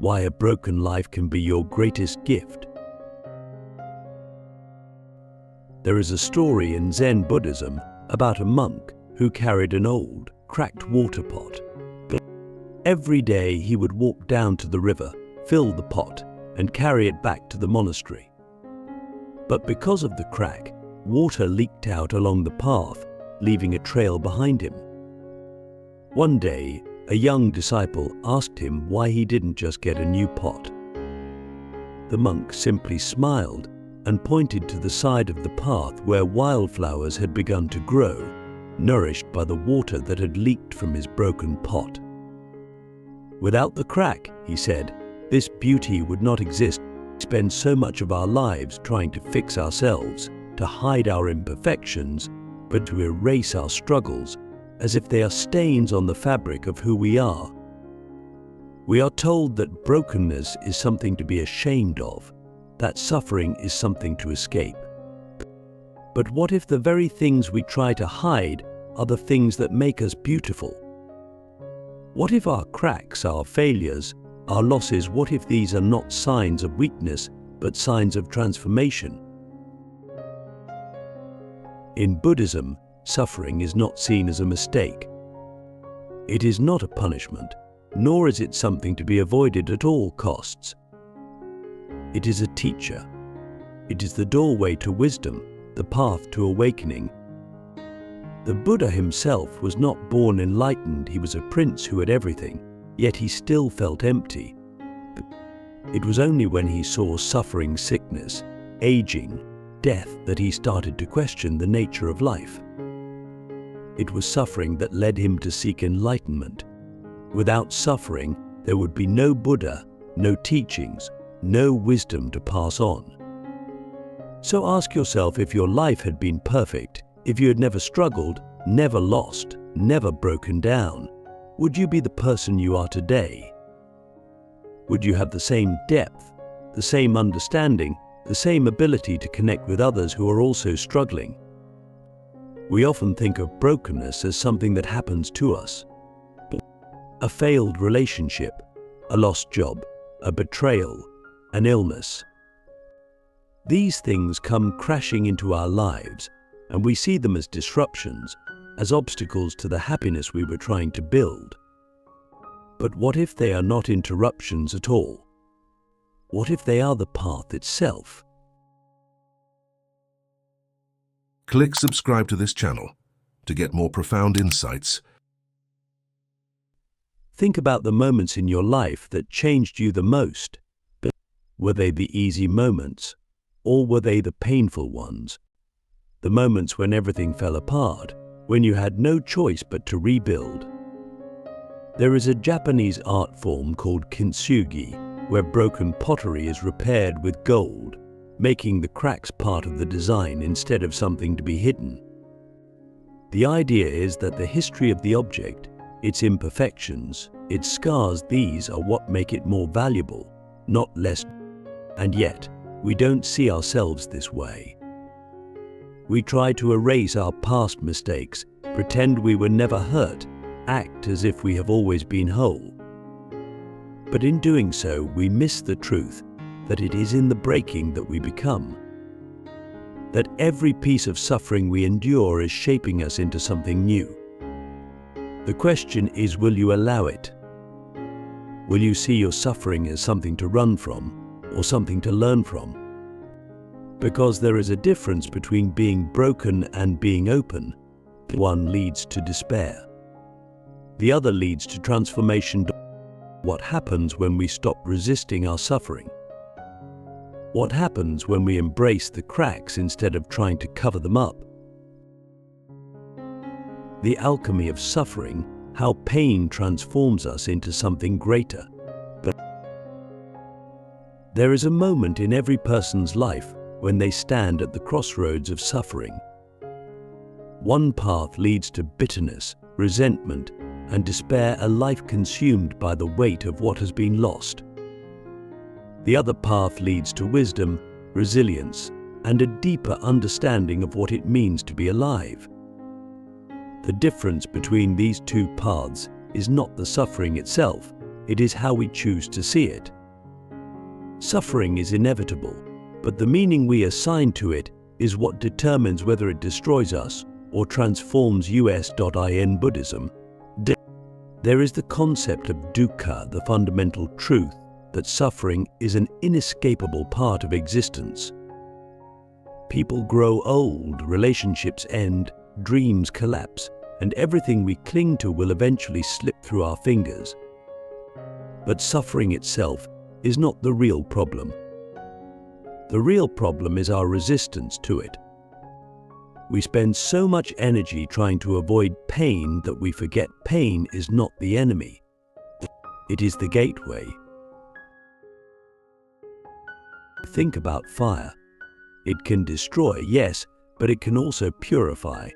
why a broken life can be your greatest gift. There is a story in Zen Buddhism about a monk who carried an old, cracked water pot. Every day he would walk down to the river, fill the pot, and carry it back to the monastery. But because of the crack, water leaked out along the path, leaving a trail behind him. One day, a young disciple asked him why he didn't just get a new pot. The monk simply smiled and pointed to the side of the path where wildflowers had begun to grow, nourished by the water that had leaked from his broken pot. Without the crack, he said, this beauty would not exist. We spend so much of our lives trying to fix ourselves, to hide our imperfections, but to erase our struggles, as if they are stains on the fabric of who we are. We are told that brokenness is something to be ashamed of, that suffering is something to escape. But what if the very things we try to hide are the things that make us beautiful? What if our cracks, our failures, our losses, what if these are not signs of weakness, but signs of transformation? In Buddhism, suffering is not seen as a mistake. It is not a punishment, nor is it something to be avoided at all costs. It is a teacher. It is the doorway to wisdom, the path to awakening. The Buddha himself was not born enlightened. He was a prince who had everything, yet he still felt empty. It was only when he saw suffering, sickness, aging, death that he started to question the nature of life. It was suffering that led him to seek enlightenment. Without suffering, there would be no Buddha, no teachings, no wisdom to pass on. So ask yourself, if your life had been perfect, if you had never struggled, never lost, never broken down, would you be the person you are today? Would you have the same depth, the same understanding, the same ability to connect with others who are also struggling? We often think of brokenness as something that happens to us. A failed relationship, a lost job, a betrayal, an illness. These things come crashing into our lives, and we see them as disruptions, as obstacles to the happiness we were trying to build. But what if they are not interruptions at all? What if they are the path itself? Click subscribe to this channel to get more profound insights. Think about the moments in your life that changed you the most. Were they the easy moments, or were they the painful ones? The moments when everything fell apart, when you had no choice but to rebuild. There is a Japanese art form called kintsugi, where broken pottery is repaired with gold, making the cracks part of the design instead of something to be hidden. The idea is that the history of the object, its imperfections, its scars, these are what make it more valuable, not less. And yet, we don't see ourselves this way. We try to erase our past mistakes, pretend we were never hurt, act as if we have always been whole. But in doing so, we miss the truth that it is in the breaking that we become. That every piece of suffering we endure is shaping us into something new. The question is, will you allow it? Will you see your suffering as something to run from or something to learn from? Because there is a difference between being broken and being open. One leads to despair. The other leads to transformation. What happens when we stop resisting our suffering? What happens when we embrace the cracks instead of trying to cover them up? The alchemy of suffering, how pain transforms us into something greater. But there is a moment in every person's life when they stand at the crossroads of suffering. One path leads to bitterness, resentment, and despair, a life consumed by the weight of what has been lost. The other path leads to wisdom, resilience, and a deeper understanding of what it means to be alive. The difference between these two paths is not the suffering itself, it is how we choose to see it. Suffering is inevitable, but the meaning we assign to it is what determines whether it destroys us or transforms Zen Buddhism. There is the concept of dukkha, the fundamental truth that suffering is an inescapable part of existence. People grow old, relationships end, dreams collapse, and everything we cling to will eventually slip through our fingers. But suffering itself is not the real problem. The real problem is our resistance to it. We spend so much energy trying to avoid pain that we forget pain is not the enemy. It is the gateway. Think about fire. It can destroy, yes, but it can also purify.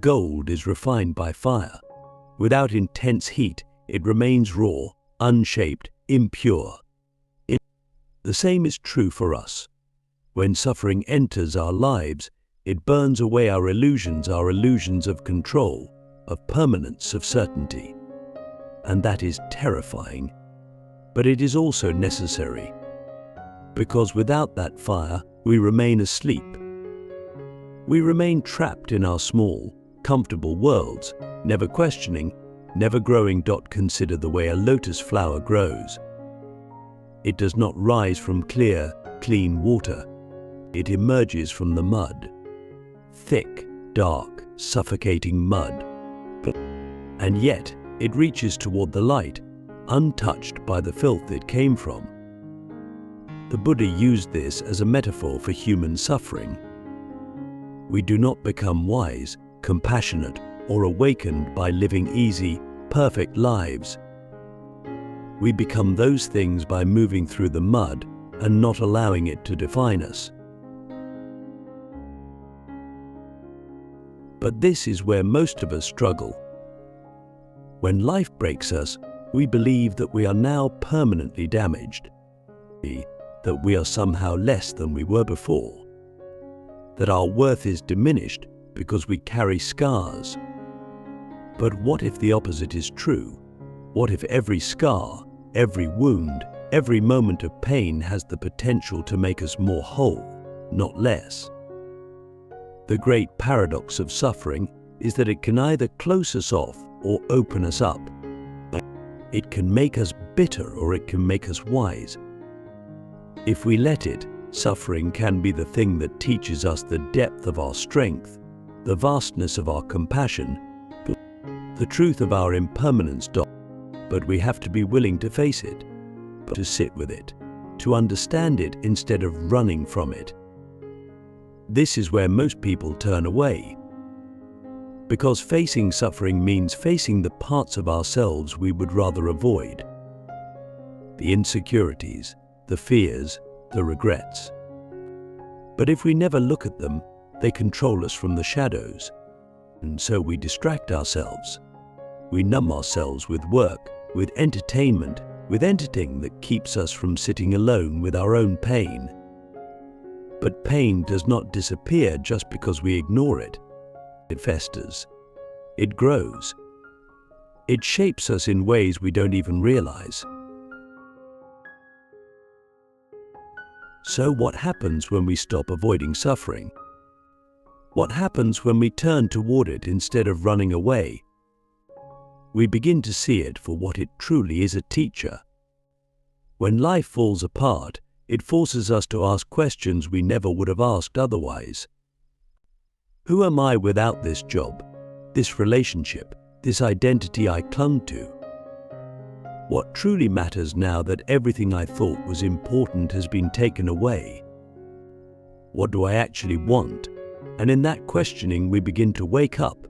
Gold is refined by fire. Without intense heat, it remains raw, unshaped, impure. The same is true for us. When suffering enters our lives, it burns away our illusions of control, of permanence, of certainty. And that is terrifying. But it is also necessary. Because without that fire, we remain asleep. We remain trapped in our small, comfortable worlds, never questioning, never growing. Consider the way a lotus flower grows. It does not rise from clear, clean water. It emerges from the mud. Thick, dark, suffocating mud. And yet, it reaches toward the light, untouched by the filth it came from. The Buddha used this as a metaphor for human suffering. We do not become wise, compassionate, or awakened by living easy, perfect lives. We become those things by moving through the mud and not allowing it to define us. But this is where most of us struggle. When life breaks us, we believe that we are now permanently damaged, that we are somehow less than we were before, that our worth is diminished because we carry scars. But what if the opposite is true? What if every scar, every wound, every moment of pain has the potential to make us more whole, not less? The great paradox of suffering is that it can either close us off or open us up. It can make us bitter or it can make us wise. If we let it, suffering can be the thing that teaches us the depth of our strength, the vastness of our compassion, the truth of our impermanence. But we have to be willing to face it, to sit with it, to understand it instead of running from it. This is where most people turn away. Because facing suffering means facing the parts of ourselves we would rather avoid. The insecurities, the fears, the regrets. But if we never look at them, they control us from the shadows. And so we distract ourselves. We numb ourselves with work, with entertainment, with anything that keeps us from sitting alone with our own pain. But pain does not disappear just because we ignore it. It festers. It grows. It shapes us in ways we don't even realize. So what happens when we stop avoiding suffering? What happens when we turn toward it instead of running away? We begin to see it for what it truly is, a teacher. When life falls apart, it forces us to ask questions we never would have asked otherwise. Who am I without this job, this relationship, this identity I clung to? What truly matters now that everything I thought was important has been taken away? What do I actually want? And in that questioning, we begin to wake up.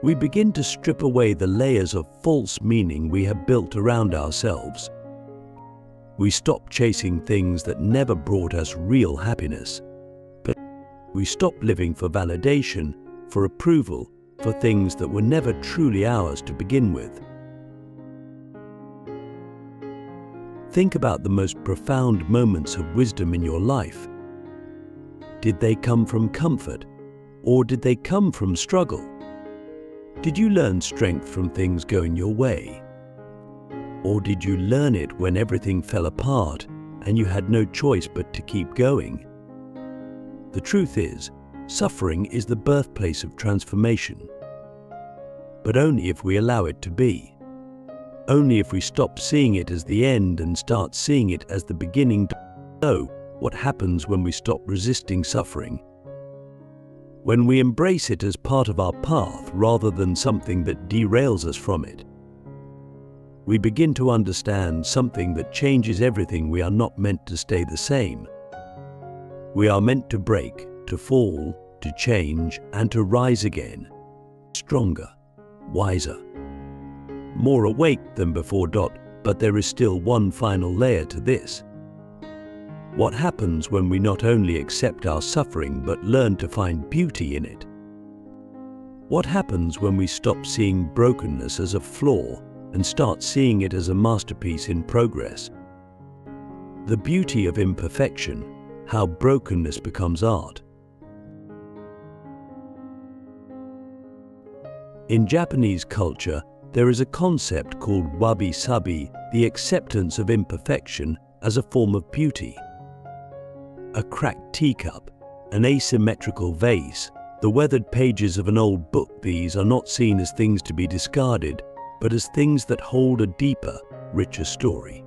We begin to strip away the layers of false meaning we have built around ourselves. We stop chasing things that never brought us real happiness. We stop living for validation, for approval, for things that were never truly ours to begin with. Think about the most profound moments of wisdom in your life. Did they come from comfort, or did they come from struggle? Did you learn strength from things going your way? Or did you learn it when everything fell apart and you had no choice but to keep going? The truth is, suffering is the birthplace of transformation. But only if we allow it to be. Only if we stop seeing it as the end and start seeing it as the beginning. So, what happens when we stop resisting suffering? When we embrace it as part of our path rather than something that derails us from it, we begin to understand something that changes everything. We are not meant to stay the same. We are meant to break, to fall, to change, and to rise again, stronger, wiser, more awake than before. But there is still one final layer to this. What happens when we not only accept our suffering but learn to find beauty in it? What happens when we stop seeing brokenness as a flaw and start seeing it as a masterpiece in progress? The beauty of imperfection, how brokenness becomes art. In Japanese culture, there is a concept called wabi-sabi, the acceptance of imperfection as a form of beauty. A cracked teacup, an asymmetrical vase, the weathered pages of an old book, these are not seen as things to be discarded, but as things that hold a deeper, richer story.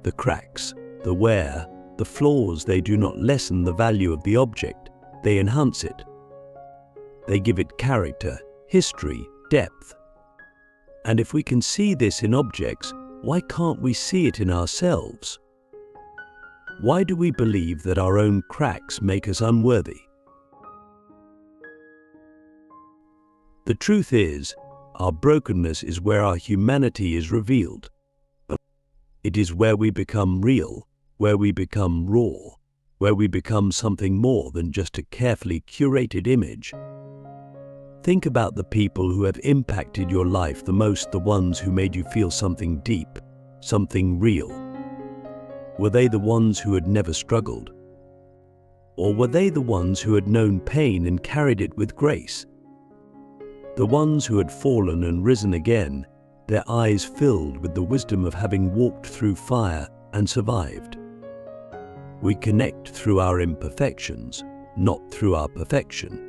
The cracks, the wear, the flaws, they do not lessen the value of the object, they enhance it. They give it character, history, depth. And if we can see this in objects, why can't we see it in ourselves? Why do we believe that our own cracks make us unworthy? The truth is, our brokenness is where our humanity is revealed. It is where we become real, where we become raw, where we become something more than just a carefully curated image. Think about the people who have impacted your life the most, the ones who made you feel something deep, something real. Were they the ones who had never struggled? Or were they the ones who had known pain and carried it with grace? The ones who had fallen and risen again, their eyes filled with the wisdom of having walked through fire and survived. We connect through our imperfections, not through our perfection.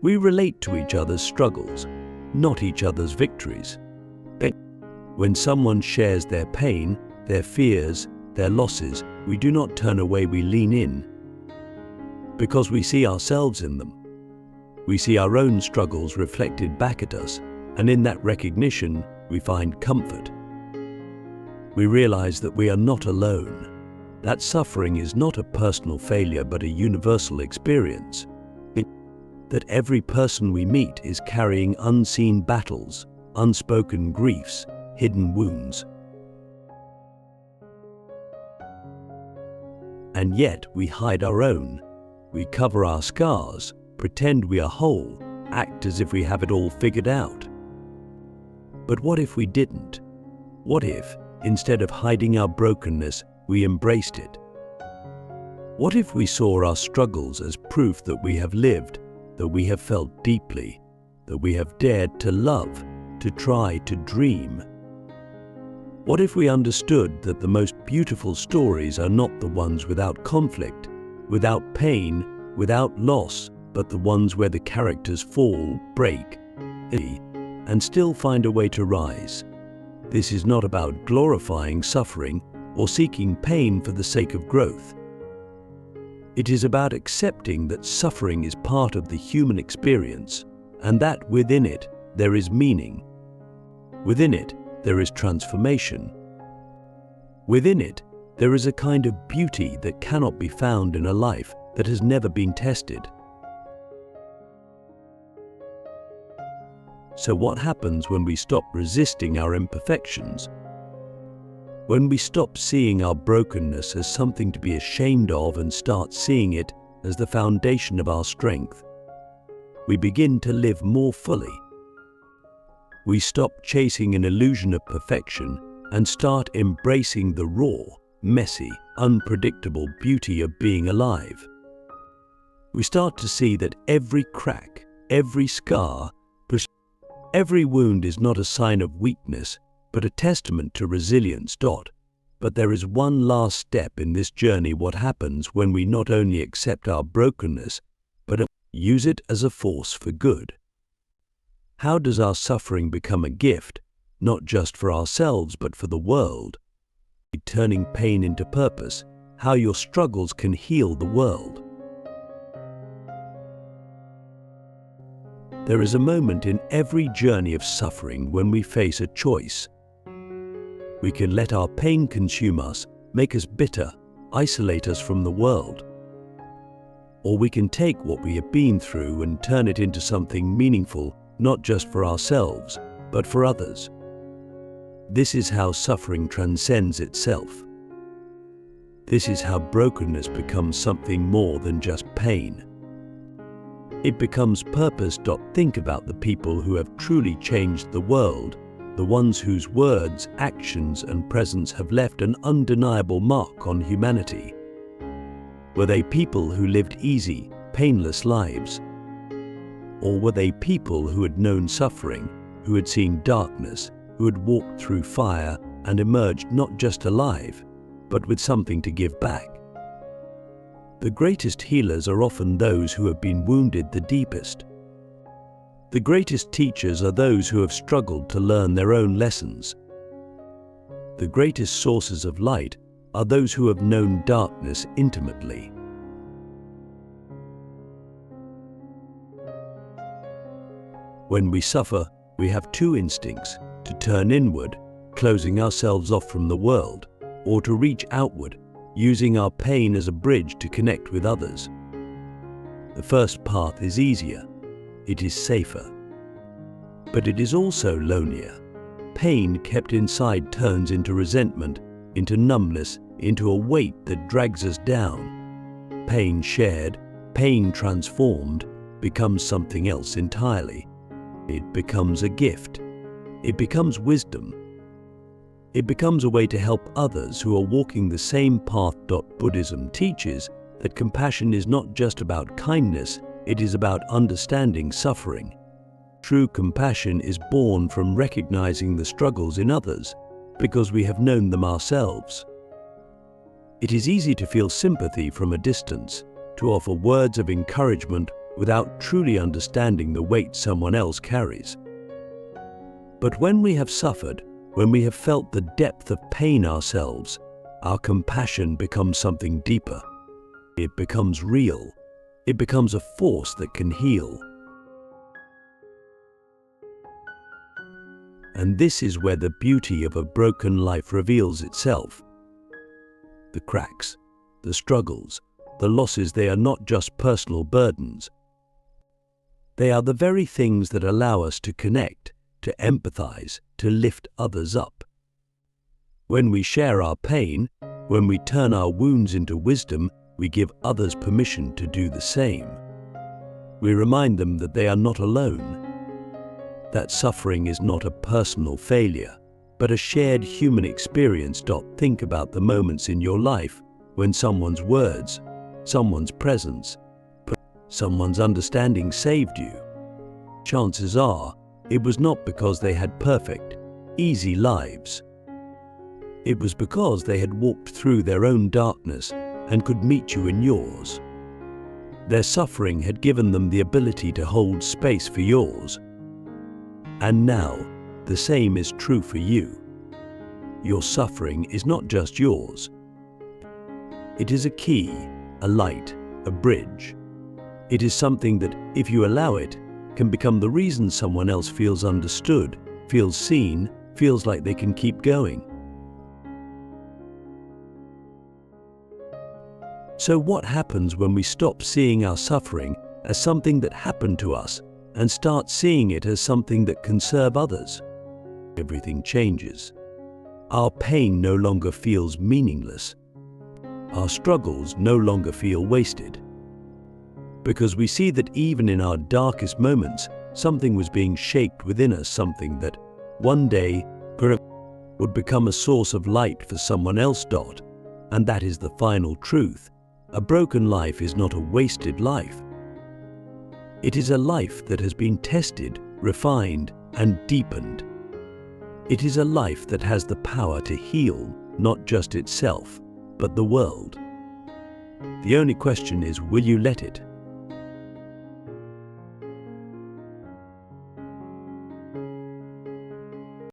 We relate to each other's struggles, not each other's victories. When someone shares their pain, their fears, their losses, we do not turn away, we lean in. Because we see ourselves in them. We see our own struggles reflected back at us, and in that recognition, we find comfort. We realize that we are not alone, that suffering is not a personal failure but a universal experience, that every person we meet is carrying unseen battles, unspoken griefs, hidden wounds. And yet we hide our own. We cover our scars, pretend we are whole, act as if we have it all figured out. But what if we didn't? What if, instead of hiding our brokenness, we embraced it? What if we saw our struggles as proof that we have lived, that we have felt deeply, that we have dared to love, to try, to dream? What if we understood that the most beautiful stories are not the ones without conflict, without pain, without loss, but the ones where the characters fall, break, and still find a way to rise? This is not about glorifying suffering or seeking pain for the sake of growth. It is about accepting that suffering is part of the human experience, and that within it there is meaning. Within it there is transformation. Within it there is a kind of beauty that cannot be found in a life that has never been tested. So what happens when we stop resisting our imperfections? When we stop seeing our brokenness as something to be ashamed of and start seeing it as the foundation of our strength, we begin to live more fully. We stop chasing an illusion of perfection and start embracing the raw, messy, unpredictable beauty of being alive. We start to see that every crack, every scar, every wound is not a sign of weakness, but a testament to resilience. But there is one last step in this journey: what happens when we not only accept our brokenness, but use it as a force for good? How does our suffering become a gift, not just for ourselves but for the world? Turning pain into purpose, how your struggles can heal the world. There is a moment in every journey of suffering when we face a choice. We can let our pain consume us, make us bitter, isolate us from the world. Or we can take what we have been through and turn it into something meaningful, not just for ourselves, but for others. This is how suffering transcends itself. This is how brokenness becomes something more than just pain. It becomes purpose. Think about the people who have truly changed the world, the ones whose words, actions, and presence have left an undeniable mark on humanity. Were they people who lived easy, painless lives? Or were they people who had known suffering, who had seen darkness, who had walked through fire and emerged not just alive, but with something to give back? The greatest healers are often those who have been wounded the deepest. The greatest teachers are those who have struggled to learn their own lessons. The greatest sources of light are those who have known darkness intimately. When we suffer, we have two instincts: to turn inward, closing ourselves off from the world, or to reach outward, using our pain as a bridge to connect with others. The first path is easier. It is safer. But it is also lonelier. Pain kept inside turns into resentment, into numbness, into a weight that drags us down. Pain shared, pain transformed, becomes something else entirely. It becomes a gift. It becomes wisdom. It becomes a way to help others who are walking the same path. Buddhism teaches that compassion is not just about kindness, it is about understanding suffering. True compassion is born from recognizing the struggles in others, because we have known them ourselves. It is easy to feel sympathy from a distance, to offer words of encouragement without truly understanding the weight someone else carries. But when we have suffered, when we have felt the depth of pain ourselves, our compassion becomes something deeper. It becomes real. It becomes a force that can heal. And this is where the beauty of a broken life reveals itself. The cracks, the struggles, the losses, they are not just personal burdens. They are the very things that allow us to connect, to empathize, to lift others up. When we share our pain, when we turn our wounds into wisdom, we give others permission to do the same. We remind them that they are not alone, that suffering is not a personal failure, but a shared human experience. Think about the moments in your life when someone's words, someone's presence, someone's understanding saved you. Chances are, it was not because they had perfect, easy lives. It was because they had walked through their own darkness and could meet you in yours. Their suffering had given them the ability to hold space for yours. And now, the same is true for you. Your suffering is not just yours. It is a key, a light, a bridge. It is something that, if you allow it, can become the reason someone else feels understood, feels seen, feels like they can keep going. So what happens when we stop seeing our suffering as something that happened to us and start seeing it as something that can serve others? Everything changes. Our pain no longer feels meaningless. Our struggles no longer feel wasted. Because we see that even in our darkest moments, something was being shaped within us, something that one day would become a source of light for someone else. And that is the final truth. A broken life is not a wasted life. It is a life that has been tested, refined, and deepened. It is a life that has the power to heal not just itself, but the world. The only question is, will you let it?